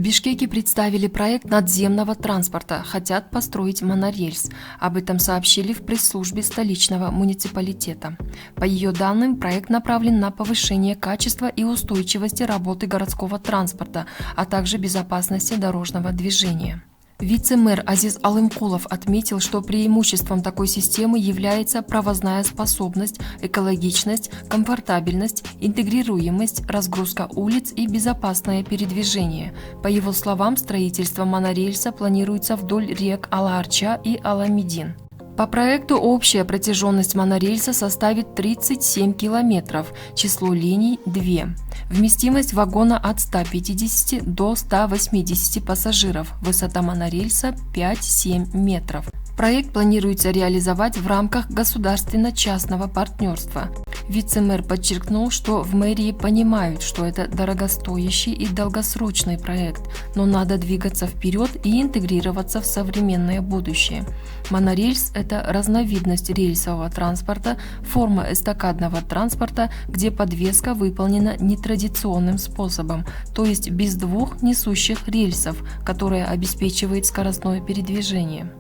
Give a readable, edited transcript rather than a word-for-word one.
Бишкеке представили проект надземного транспорта, хотят построить монорельс. Об этом сообщили в пресс-службе столичного муниципалитета. По ее данным, проект направлен на повышение качества и устойчивости работы городского транспорта, а также безопасности дорожного движения. Вице-мэр Азиз Алымкулов отметил, что преимуществом такой системы является провозная способность, экологичность, комфортабельность, интегрируемость, разгрузка улиц и безопасное передвижение. По его словам, строительство монорельса планируется вдоль рек Ала-Арча и Ала-Медин. По проекту общая протяженность монорельса составит 37 километров, число линий – 2. Вместимость вагона от 150 до 180 пассажиров, высота монорельса 5-7 метров. Проект планируется реализовать в рамках государственно-частного партнерства. Вице-мэр подчеркнул, что в мэрии понимают, что это дорогостоящий и долгосрочный проект, но надо двигаться вперед и интегрироваться в современное будущее. Монорельс – это разновидность рельсового транспорта, форма эстакадного транспорта, где подвеска выполнена нетрадиционным способом, то есть без двух несущих рельсов, которая обеспечивает скоростное передвижение.